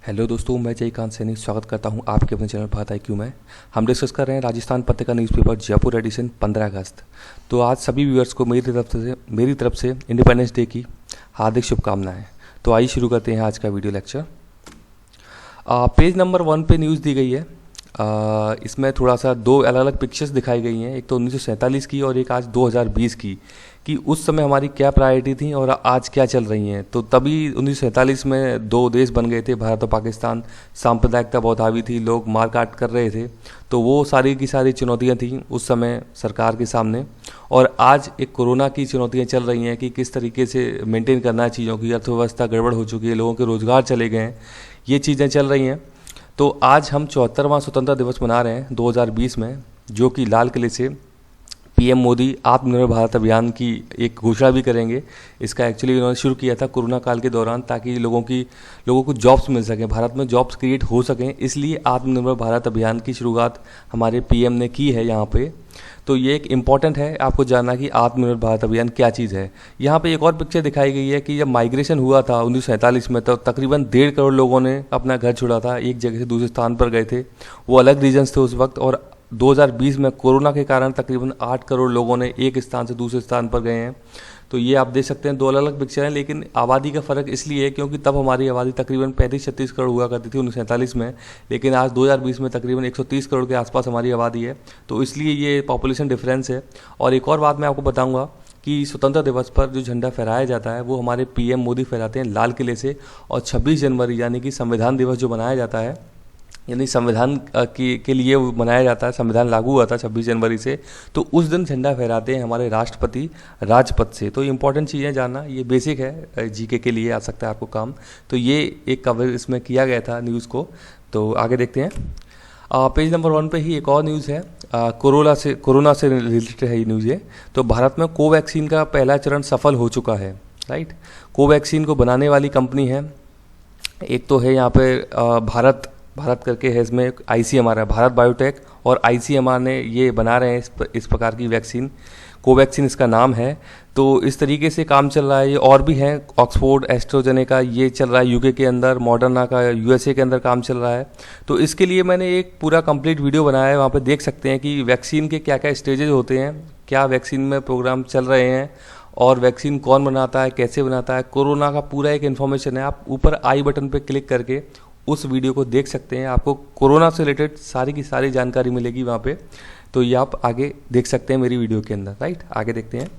Hello दोस्तों, मैं जयकांत सैनी स्वागत करता हूं आपके अपने चैनल भारत IQ में। हम डिस्कस कर रहे हैं राजस्थान पत्रिका न्यूज़पेपर जयपुर एडिशन 15 अगस्त। तो आज सभी व्यूअर्स को मेरी तरफ से इंडिपेंडेंस डे की हार्दिक शुभकामनाएं। तो आइए शुरू करते हैं आज का वीडियो लेक्चर। पेज नंबर 1 पे न्यूज़ दी गई है। इसमें थोड़ा सा दो अलग अलग पिक्चर्स दिखाई गई हैं, एक तो 1947 की और एक आज 2020 की, कि उस समय हमारी क्या प्रायोरिटी थी और आज क्या चल रही हैं। तो तभी 1947 में दो देश बन गए थे, भारत और पाकिस्तान। सांप्रदायिकता बहुत हावी थी, लोग मार काट कर रहे थे। तो वो सारी की सारी चुनौतियां थी उस समय सरकार के सामने। और आज एक कोरोना की चुनौतियां चल रही हैं कि किस तरीके से मेंटेन करना है चीज़ों की। अर्थव्यवस्था गड़बड़ हो चुकी है, लोगों के रोज़गार चले गए हैं, ये चीज़ें चल रही हैं। तो आज हम 74वां स्वतंत्रता दिवस मना रहे हैं 2020 में, जो कि लाल किले से PM मोदी आत्मनिर्भर भारत अभियान की एक घोषणा भी करेंगे। इसका एक्चुअली उन्होंने शुरू किया था कोरोना काल के दौरान, ताकि लोगों को जॉब्स मिल सकें, भारत में जॉब्स क्रिएट हो सकें। इसलिए आत्मनिर्भर भारत अभियान की शुरुआत हमारे PM ने की है यहाँ पे। तो ये एक इम्पॉर्टेंट है आपको जानना कि आत्मनिर्भर भारत अभियान क्या चीज़ है। यहाँ पे एक और पिक्चर दिखाई गई है कि जब माइग्रेशन हुआ था 1947 में, तो तकरीबन 1.5 करोड़ लोगों ने अपना घर छोड़ा था, एक जगह से दूसरे स्थान पर गए थे। वो अलग रीजन्स थे उस वक्त। और 2020 में कोरोना के कारण तकरीबन 8 करोड़ लोगों ने एक स्थान से दूसरे स्थान पर गए हैं। तो ये आप देख सकते हैं, दो अलग अलग पिक्चर हैं, लेकिन आबादी का फ़र्क इसलिए है क्योंकि तब हमारी आबादी तकरीबन 35-36 करोड़ हुआ करती थी 1947 में, लेकिन आज 2020 में तकरीबन 130 करोड़ के आसपास हमारी आबादी है। तो इसलिए ये पॉपुलेशन डिफरेंस है। और एक और बात मैं आपको बताऊंगा कि स्वतंत्रता दिवस पर जो झंडा फहराया जाता है वो हमारे PM मोदी फहराते हैं लाल किले से। और 26 जनवरी यानी कि संविधान दिवस जो मनाया जाता है, यानी संविधान के लिए मनाया जाता है, संविधान लागू हुआ था 26 जनवरी से, तो उस दिन झंडा फहराते हैं हमारे राष्ट्रपति राजपथ से। तो इंपॉर्टेंट चीज़ें जानना, ये बेसिक है, GK के लिए आ सकता है आपको काम। तो ये एक कवर इसमें किया गया था न्यूज़ को। तो आगे देखते हैं। पेज नंबर 1 पे ही एक और न्यूज़ है, कोरोना से रिलेटेड है ये न्यूज़ ये। तो भारत में कोवैक्सीन का पहला चरण सफल हो चुका है, राइट। कोवैक्सीन को बनाने वाली कंपनी है, एक तो है यहाँ पे भारत करके है, इसमें ICMR है, भारत बायोटेक और ICMR ने ये बना रहे हैं इस प्रकार की वैक्सीन। कोवैक्सीन इसका नाम है। तो इस तरीके से काम चल रहा है। ये और भी हैं, ऑक्सफोर्ड एस्ट्राजेनेका ये चल रहा है UK के अंदर, मॉडर्ना का USA के अंदर काम चल रहा है। तो इसके लिए मैंने एक पूरा कंप्लीट वीडियो बनाया है, वहाँ पे देख सकते हैं कि वैक्सीन के क्या क्या स्टेजेज होते हैं, क्या वैक्सीन में प्रोग्राम चल रहे हैं और वैक्सीन कौन बनाता है, कैसे बनाता है। कोरोना का पूरा एक इन्फॉर्मेशन है, आप ऊपर आई बटन पर क्लिक करके उस वीडियो को देख सकते हैं। आपको कोरोना से रिलेटेड सारी की सारी जानकारी मिलेगी वहाँ पे। तो ये आप आगे देख सकते हैं मेरी वीडियो के अंदर, राइट। आगे देखते हैं।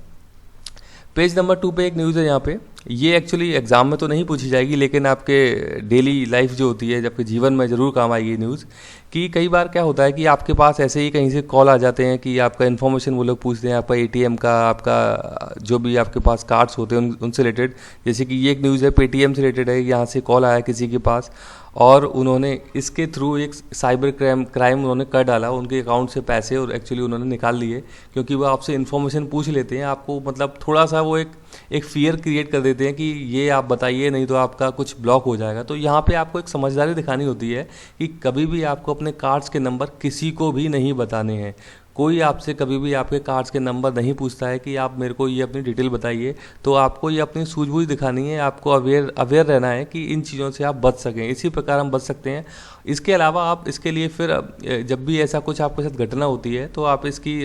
पेज नंबर 2 पे एक न्यूज़ है यहाँ पे। ये एक्चुअली एग्जाम में तो नहीं पूछी जाएगी, लेकिन आपके डेली लाइफ जो होती है, जबकि जीवन में ज़रूर काम आएगी न्यूज़। कि कई बार क्या होता है कि आपके पास ऐसे ही कहीं से कॉल आ जाते हैं कि आपका इन्फॉर्मेशन वो लोग पूछते हैं, आपका ATM का, आपका जो भी आपके पास कार्ड्स होते हैं उनसे रिलेटेड। जैसे कि ये एक न्यूज़ है, पेटीएम से रिलेटेड है। यहाँ से कॉल आया किसी के पास और उन्होंने इसके थ्रू एक साइबर क्राइम उन्होंने कर डाला, उनके अकाउंट से पैसे और एक्चुअली उन्होंने निकाल लिए। क्योंकि वो आपसे इन्फॉर्मेशन पूछ लेते हैं, आपको मतलब थोड़ा सा वो एक फियर क्रिएट कर देते हैं कि ये आप बताइए, नहीं तो आपका कुछ ब्लॉक हो जाएगा। तो यहाँ पे आपको एक समझदारी दिखानी होती है कि कभी भी आपको अपने कार्ड्स के नंबर किसी को भी नहीं बताने हैं। कोई आपसे कभी भी आपके कार्ड्स के नंबर नहीं पूछता है कि आप मेरे को ये अपनी डिटेल बताइए। तो आपको ये अपनी सूझबूझ दिखानी है, आपको अवेयर रहना है कि इन चीज़ों से आप बच सकें। इसी प्रकार हम बच सकते हैं। इसके अलावा आप इसके लिए फिर जब भी ऐसा कुछ आपके साथ घटना होती है तो आप इसकी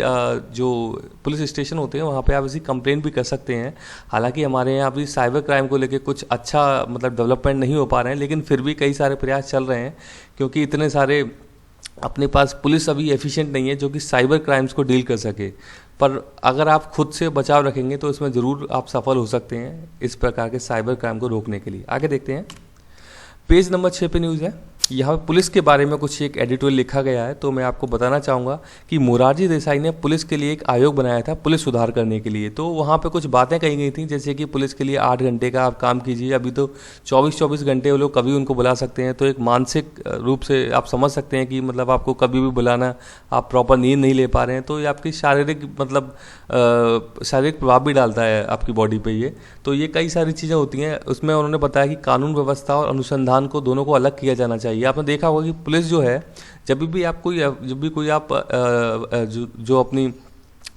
जो पुलिस स्टेशन होते हैं वहाँ पे आप इसकी कंप्लेंट भी कर सकते हैं। हालांकि हमारे यहाँ अभी साइबर क्राइम को लेकर कुछ अच्छा मतलब डेवलपमेंट नहीं हो पा रहे हैं, लेकिन फिर भी कई सारे प्रयास चल रहे हैं, क्योंकि इतने सारे अपने पास पुलिस अभी एफिशिएंट नहीं है जो कि साइबर क्राइम्स को डील कर सके। पर अगर आप खुद से बचाव रखेंगे तो इसमें ज़रूर आप सफल हो सकते हैं इस प्रकार के साइबर क्राइम को रोकने के लिए। आगे देखते हैं। पेज नंबर 6 पे न्यूज़ है। यहाँ पे पुलिस के बारे में कुछ एक एडिटोरियल लिखा गया है। तो मैं आपको बताना चाहूँगा कि मोरारजी देसाई ने पुलिस के लिए एक आयोग बनाया था पुलिस सुधार करने के लिए। तो वहाँ पे कुछ बातें कही गई थी, जैसे कि पुलिस के लिए 8 घंटे का आप काम कीजिए। अभी तो 24-24 घंटे वो लोग कभी उनको बुला सकते हैं। तो एक मानसिक रूप से आप समझ सकते हैं कि मतलब आपको कभी भी बुलाना, आप प्रॉपर नींद नहीं ले पा रहे हैं, तो ये आपकी शारीरिक शारीरिक प्रभाव भी डालता है आपकी बॉडी पे ये। तो ये कई सारी चीज़ें होती हैं। उसमें उन्होंने बताया कि कानून व्यवस्था और अनुसंधान को दोनों को अलग किया जाना चाहिए। आपने देखा होगा कि पुलिस जो है, जब भी कोई आप जो अपनी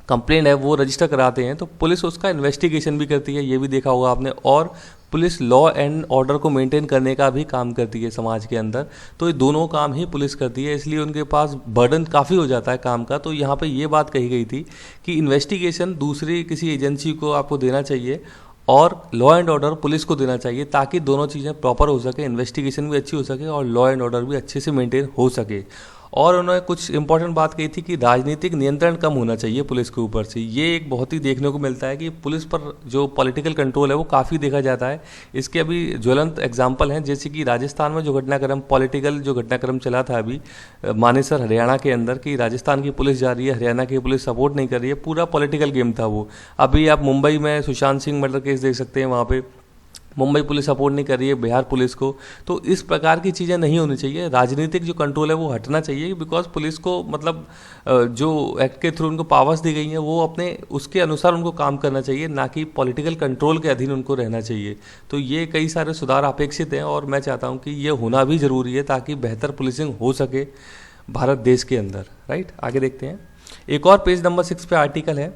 कंप्लेंट है वो रजिस्टर कराते हैं तो पुलिस उसका इन्वेस्टिगेशन भी करती है, ये भी देखा होगा आपने। और पुलिस लॉ एंड ऑर्डर को मेंटेन करने का भी काम करती है समाज के अंदर। तो ये दोनों काम ही पुलिस करती है, इसलिए उनके पास बर्डन काफ़ी हो जाता है काम का। तो यहाँ पे ये बात कही गई थी कि इन्वेस्टिगेशन दूसरी किसी एजेंसी को आपको देना चाहिए और लॉ एंड ऑर्डर पुलिस को देना चाहिए, ताकि दोनों चीज़ें प्रॉपर हो सके, इन्वेस्टिगेशन भी अच्छी हो सके और लॉ एंड ऑर्डर भी अच्छे से मेंटेन हो सके। और उन्होंने कुछ इंपॉर्टेंट बात कही थी कि राजनीतिक नियंत्रण कम होना चाहिए पुलिस के ऊपर से। ये एक बहुत ही देखने को मिलता है कि पुलिस पर जो पॉलिटिकल कंट्रोल है वो काफ़ी देखा जाता है। इसके अभी ज्वलंत एग्जाम्पल हैं, जैसे कि राजस्थान में जो घटनाक्रम पॉलिटिकल जो घटनाक्रम चला था अभी मानेसर हरियाणा के अंदर, कि राजस्थान की पुलिस जा रही है, हरियाणा की पुलिस सपोर्ट नहीं कर रही है, पूरा पॉलिटिकल गेम था वो। अभी आप मुंबई में सुशांत सिंह मर्डर केस देख सकते हैं, वहाँ पे मुंबई पुलिस सपोर्ट नहीं कर रही है बिहार पुलिस को। तो इस प्रकार की चीज़ें नहीं होनी चाहिए, राजनीतिक जो कंट्रोल है वो हटना चाहिए, बिकॉज पुलिस को मतलब जो एक्ट के थ्रू उनको पावर्स दी गई हैं वो अपने उसके अनुसार उनको काम करना चाहिए, ना कि पॉलिटिकल कंट्रोल के अधीन उनको रहना चाहिए। तो ये कई सारे सुधार अपेक्षित हैं और मैं चाहता हूँ कि ये होना भी ज़रूरी है, ताकि बेहतर पुलिसिंग हो सके भारत देश के अंदर। राइट, आगे देखते हैं। एक और पेज नंबर 6 पे आर्टिकल है,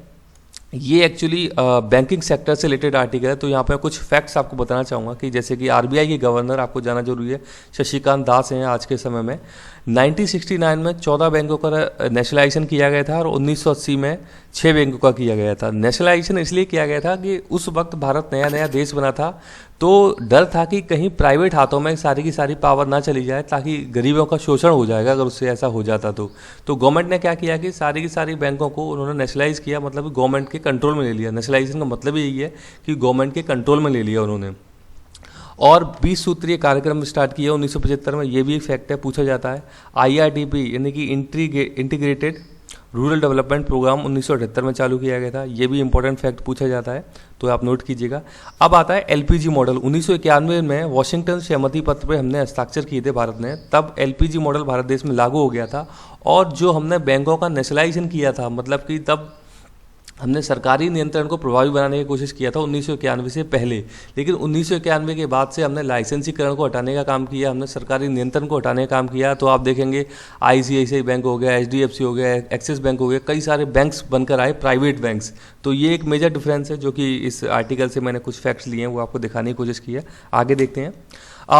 ये एक्चुअली बैंकिंग सेक्टर से रिलेटेड आर्टिकल है। तो यहाँ पे कुछ फैक्ट्स आपको बताना चाहूँगा कि जैसे कि आरबीआई के गवर्नर आपको जाना जरूरी है, शशिकांत दास हैं आज के समय में। 1969 में 14 बैंकों का नेशनलाइजेशन किया गया था और 1980 में 6 बैंकों का किया गया था। नेशनलाइजेशन इसलिए किया गया था कि उस वक्त भारत नया नया देश बना था, तो डर था कि कहीं प्राइवेट हाथों में सारी की सारी पावर ना चली जाए, ताकि गरीबों का शोषण हो जाएगा अगर उससे ऐसा हो जाता तो गवर्नमेंट ने क्या किया कि सारी की सारी बैंकों को उन्होंने नेशनलाइज किया, मतलब गवर्नमेंट के कंट्रोल में ले लिया। नेशनलाइजेशन का मतलब यही है कि गवर्नमेंट के कंट्रोल में ले लिया उन्होंने, और 20 सूत्रीय कार्यक्रम स्टार्ट किया 1975 में। ये भी एक फैक्ट है, पूछा जाता है। IRDP यानी कि इंटीग्रेटेड रूरल डेवलपमेंट प्रोग्राम 1978 में चालू किया गया था, ये भी इंपॉर्टेंट फैक्ट पूछा जाता है, तो आप नोट कीजिएगा। अब आता है LPG मॉडल। 1991 में वॉशिंगटन सहमति पत्र पे हमने हस्ताक्षर किए थे भारत ने, तब LPG मॉडल भारत देश में लागू हो गया था। और जो हमने बैंकों का नेशनलाइजेशन किया था, मतलब कि तब हमने सरकारी नियंत्रण को प्रभावी बनाने की कोशिश किया था 1991 से पहले, लेकिन 1991 के बाद से हमने लाइसेंसीकरण को हटाने का काम किया, हमने सरकारी नियंत्रण को हटाने का काम किया। तो आप देखेंगे ICICI बैंक हो गया, HDFC हो गया, एक्सिस बैंक हो गया, कई सारे बैंक्स बनकर आए प्राइवेट बैंक्स। तो ये एक मेजर डिफरेंस है जो कि इस आर्टिकल से मैंने कुछ फैक्ट्स लिए हैं वो आपको दिखाने की कोशिश की है। आगे देखते हैं।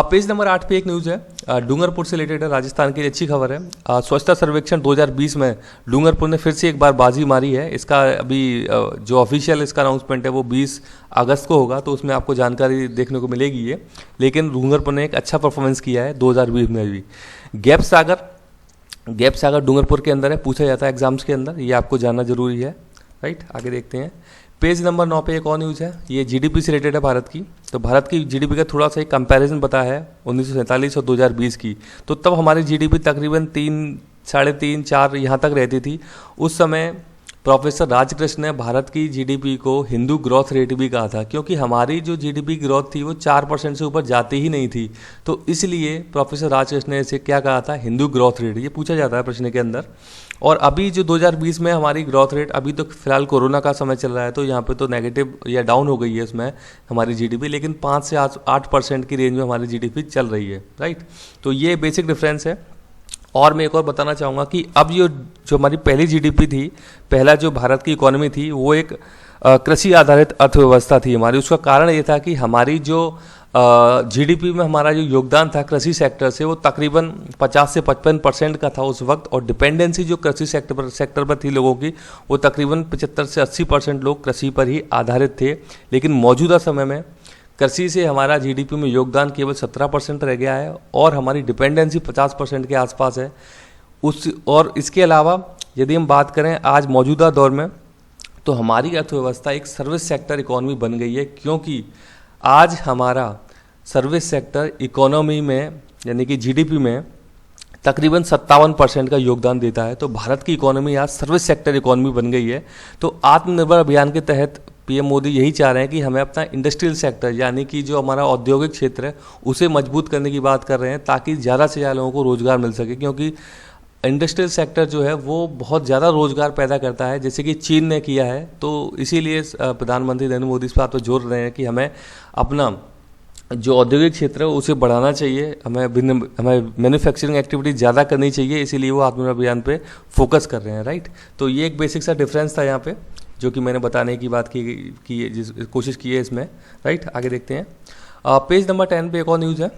पेज नंबर 8 पे एक न्यूज़ है, डूंगरपुर से रिलेटेड है, राजस्थान की अच्छी खबर है। स्वच्छता सर्वेक्षण 2020 में डूंगरपुर ने फिर से एक बार बाजी मारी है। इसका अभी जो ऑफिशियल इसका अनाउंसमेंट है वो 20 अगस्त को होगा, तो उसमें आपको जानकारी देखने को मिलेगी ये। लेकिन डूंगरपुर ने एक अच्छा परफॉर्मेंस किया है 2020 में भी। गैप सागर डूंगरपुर के अंदर है, पूछा जाता है एग्जाम्स के अंदर, ये आपको जानना जरूरी है। राइट, आगे देखते हैं। पेज नंबर 9 पे एक और न्यूज़ है, ये GDP से रिलेटेड है भारत की। तो भारत की GDP का थोड़ा सा एक कंपैरिजन बता है 1947 और 2020 की। तो तब हमारी GDP तकरीबन 3, 3.5, 4 यहाँ तक रहती थी। उस समय प्रोफेसर राजकृष्ण ने भारत की GDP को हिंदू ग्रोथ रेट भी कहा था, क्योंकि हमारी जो GDP ग्रोथ थी वो 4% से ऊपर जाती ही नहीं थी। तो इसलिए प्रोफेसर राजकृष्ण ने इसे क्या कहा था, हिंदू ग्रोथ रेट। ये पूछा जाता है प्रश्न के अंदर। और अभी जो 2020 में हमारी ग्रोथ रेट, अभी तो फिलहाल कोरोना का समय चल रहा है, तो यहाँ पे तो नेगेटिव या डाउन हो गई है इसमें हमारी GDP, लेकिन 5 से 8% की रेंज में हमारी GDP चल रही है। राइट, तो ये बेसिक डिफरेंस है। और मैं एक और बताना चाहूँगा कि अब जो हमारी पहली GDP थी, पहला जो भारत की इकोनॉमी थी, वो एक कृषि आधारित अर्थव्यवस्था थी हमारी। उसका कारण ये था कि हमारी जो GDP में हमारा जो योगदान था कृषि सेक्टर से, वो तकरीबन 50 से 55% का था उस वक्त। और डिपेंडेंसी जो कृषि सेक्टर पर थी लोगों की, वो तकरीबन 75 से 80% लोग कृषि पर ही आधारित थे। लेकिन मौजूदा समय में कृषि से हमारा GDP में योगदान केवल 17% रह गया है और हमारी डिपेंडेंसी 50% के आसपास है। और इसके अलावा यदि हम बात करें आज मौजूदा दौर में, तो हमारी अर्थव्यवस्था एक सर्विस सेक्टर इकोनॉमी बन गई है, क्योंकि आज हमारा सर्विस सेक्टर इकोनॉमी में यानी कि GDP में तकरीबन 57% का योगदान देता है। तो भारत की इकोनॉमी आज सर्विस सेक्टर इकोनॉमी बन गई है। तो आत्मनिर्भर अभियान के तहत PM मोदी यही चाह रहे हैं कि हमें अपना इंडस्ट्रियल सेक्टर यानी कि जो हमारा औद्योगिक क्षेत्र है उसे मजबूत करने की बात कर रहे हैं, ताकि ज़्यादा से ज़्यादा लोगों को रोज़गार मिल सके। क्योंकि इंडस्ट्रियल सेक्टर जो है वो बहुत ज़्यादा रोज़गार पैदा करता है, जैसे कि चीन ने किया है। तो इसीलिए प्रधानमंत्री नरेंद्र मोदी इस बात पर जोर रहे हैं कि हमें अपना जो औद्योगिक क्षेत्र है उसे बढ़ाना चाहिए, हमें मैन्युफैक्चरिंग एक्टिविटी ज़्यादा करनी चाहिए, इसीलिए वो आत्मनिर्भर अभियान पे फोकस कर रहे हैं। राइट, तो ये एक बेसिक सा डिफरेंस था यहाँ पे, जो कि मैंने बताने की बात की जिस कोशिश की है इसमें। राइट, आगे देखते हैं। पेज नंबर 10 पे एक और न्यूज़ है।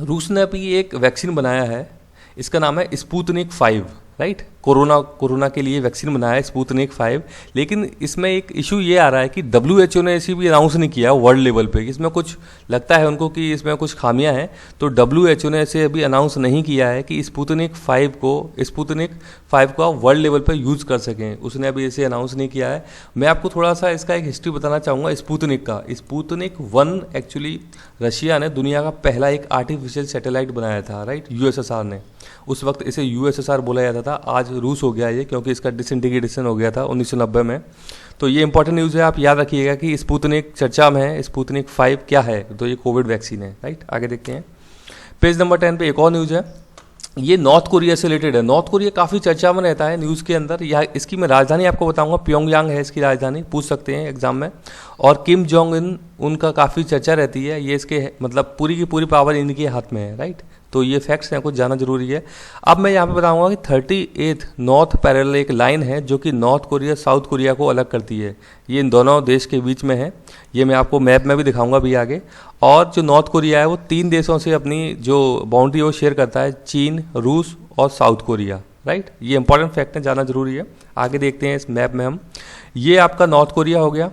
रूस ने अभी एक वैक्सीन बनाया है, इसका नाम है स्पुतनिक 5, राइट। कोरोना के लिए वैक्सीन बनाया है स्पुतनिक 5। लेकिन इसमें एक इशू ये आ रहा है कि WHO ने इसी भी अनाउंस नहीं किया वर्ल्ड लेवल पे। इसमें कुछ लगता है उनको कि इसमें कुछ खामियां हैं, तो WHO ने इसे अभी अनाउंस नहीं किया है कि स्पुतनिक 5 को आप वर्ल्ड लेवल पे यूज़ कर सकें। उसने अभी इसे अनाउंस नहीं किया है। मैं आपको थोड़ा सा इसका एक हिस्ट्री बताना चाहूँगा स्पुतनिक का। स्पुतनिक 1 एक्चुअली रशिया ने दुनिया का पहला एक आर्टिफिशियल सैटेलाइट बनाया था, राइट, USSR ने। उस वक्त इसे USSR बोला जाता था, आज रूस हो गया ये, क्योंकि इसका डिसइंटीग्रेशन हो गया था 1990 में। तो ये इंपॉर्टेंट न्यूज़ है, आप याद रखिएगा कि स्पुतनिक चर्चा में है। स्पुतनिक 5 क्या है? तो ये कोविड वैक्सीन है, राइट। आगे देखते हैं, पेज नंबर 10 पे एक और न्यूज़ है, ये नॉर्थ कोरिया से रिलेटेड है। नॉर्थ कोरिया काफ़ी चर्चा में रहता है न्यूज़ के अंदर। या इसकी मैं राजधानी आपको बताऊंगा, प्योंगयांग है इसकी राजधानी, पूछ सकते हैं एग्जाम में। और किम जोंग उन उनका काफ़ी चर्चा रहती है। ये इसके मतलब पूरी की पूरी पावर इनके हाथ में है, राइट। तो ये फैक्ट्स हैं, कुछ जाना जरूरी है। अब मैं यहाँ पे बताऊंगा कि 38th नॉर्थ पैरेलल एक लाइन है जो कि नॉर्थ कोरिया साउथ कोरिया को अलग करती है। ये इन दोनों देश के बीच में है। ये मैं आपको मैप में भी दिखाऊंगा भी आगे। और जो नॉर्थ कोरिया है वो 3 देशों से अपनी जो बाउंड्री वो शेयर करता है, चीन, रूस और साउथ कोरिया, राइट। ये इंपॉर्टेंट फैक्ट है, जाना जरूरी है। आगे देखते हैं इस मैप में हम। ये आपका नॉर्थ कोरिया हो गया,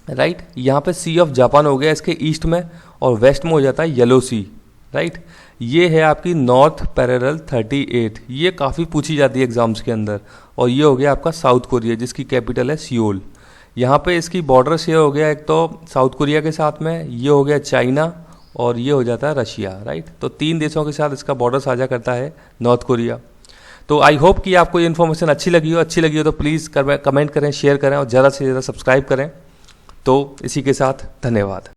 राइट। यहाँ पे सी ऑफ जापान हो गया इसके ईस्ट में, और वेस्ट में हो जाता है येलो सी, राइट। ये है आपकी नॉर्थ पैरेलल 38, ये काफ़ी पूछी जाती है एग्जाम्स के अंदर। और ये हो गया आपका साउथ कोरिया जिसकी कैपिटल है सियोल। यहाँ पे इसकी बॉर्डर शेयर हो गया एक तो साउथ कोरिया के साथ में, ये हो गया चाइना, और ये हो जाता है रशिया, राइट। तो 3 देशों के साथ इसका बॉर्डर साझा करता है नॉर्थ कोरिया। तो आई होप कि आपको ये इन्फॉर्मेशन अच्छी लगी हो तो प्लीज़ कमेंट करें, शेयर करें और ज़्यादा से ज़्यादा सब्सक्राइब करें। तो इसी के साथ धन्यवाद।